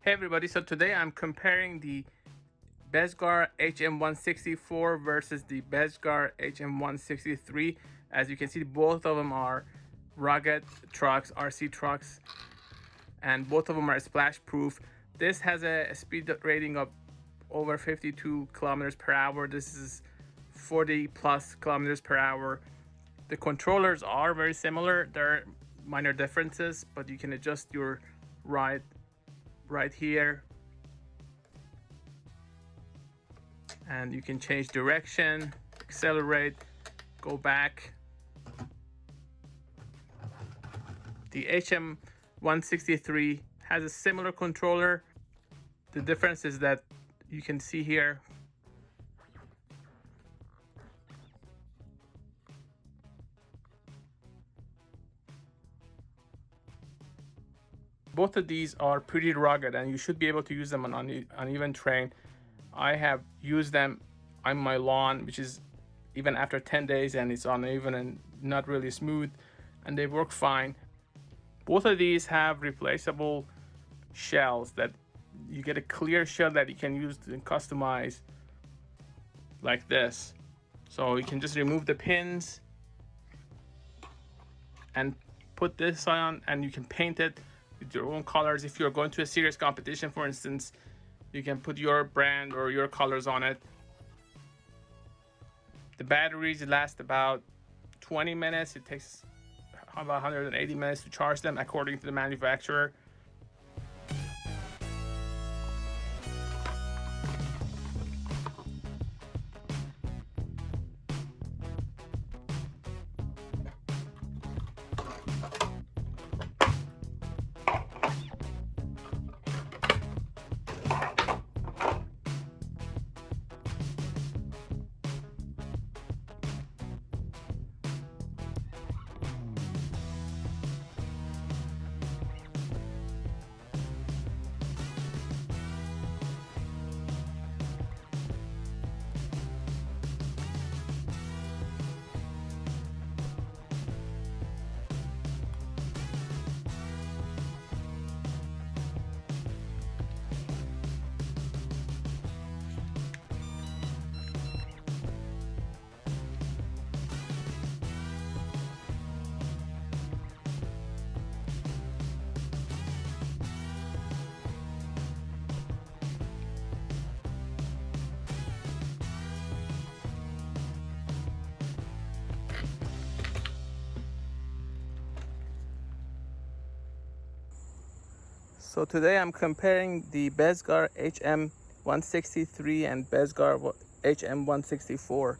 Hey everybody, so today I'm comparing the BEZGAR HM164 versus the BEZGAR HM163. As you can see, both of them are rugged trucks, RC trucks, and both of them are splash proof. This has a speed rating of over 52 kilometers per hour. This is 40 plus kilometers per hour. The controllers are very similar. There are minor differences, but you can adjust your ride right here, and you can change direction, accelerate, go back. The HM163 has a similar controller. The difference is that you can see here both of these are pretty rugged, and you should be able to use them on uneven terrain. I have used them on my lawn, which is even after 10 days, and it's uneven and not really smooth, and they work fine. Both of these have replaceable shells that you get a clear shell that you can use to customize like this. So you can just remove the pins and put this on, and you can paint it with your own colors. If you're going to a serious competition, for instance, you can put your brand or your colors on it. The batteries last about 20 minutes. It takes about 180 minutes to charge them according to the manufacturer. So today I'm comparing the BEZGAR HM163 and BEZGAR HM164.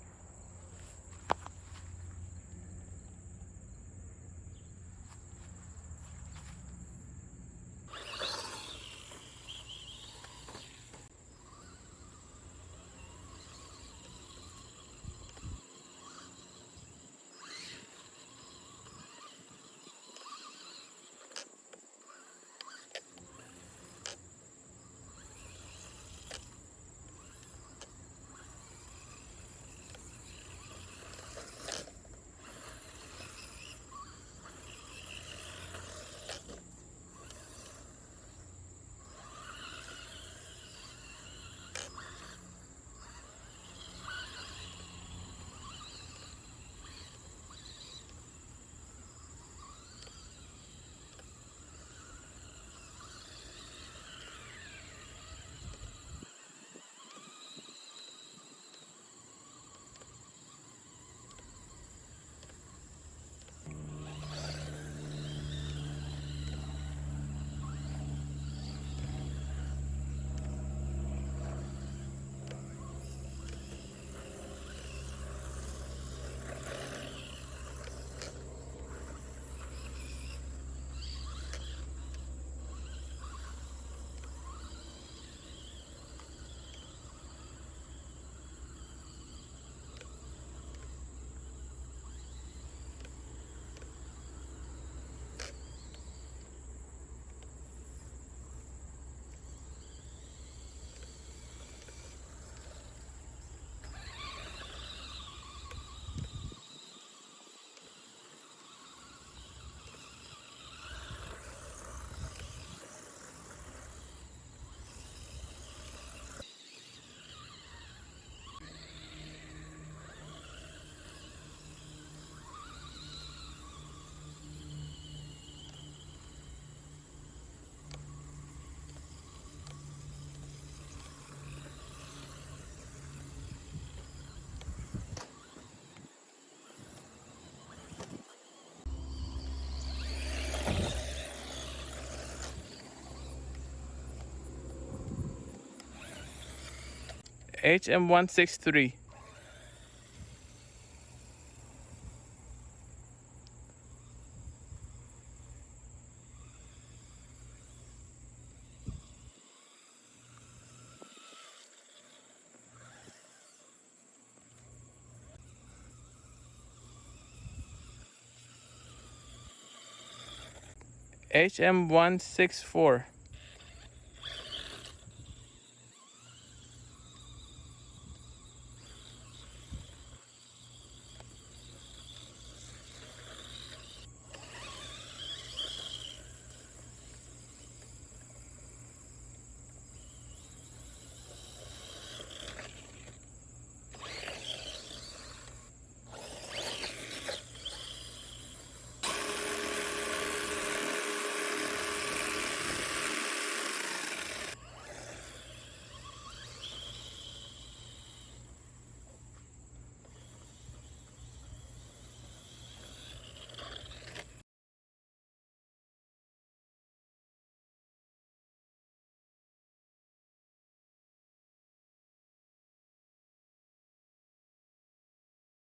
HM163. HM164.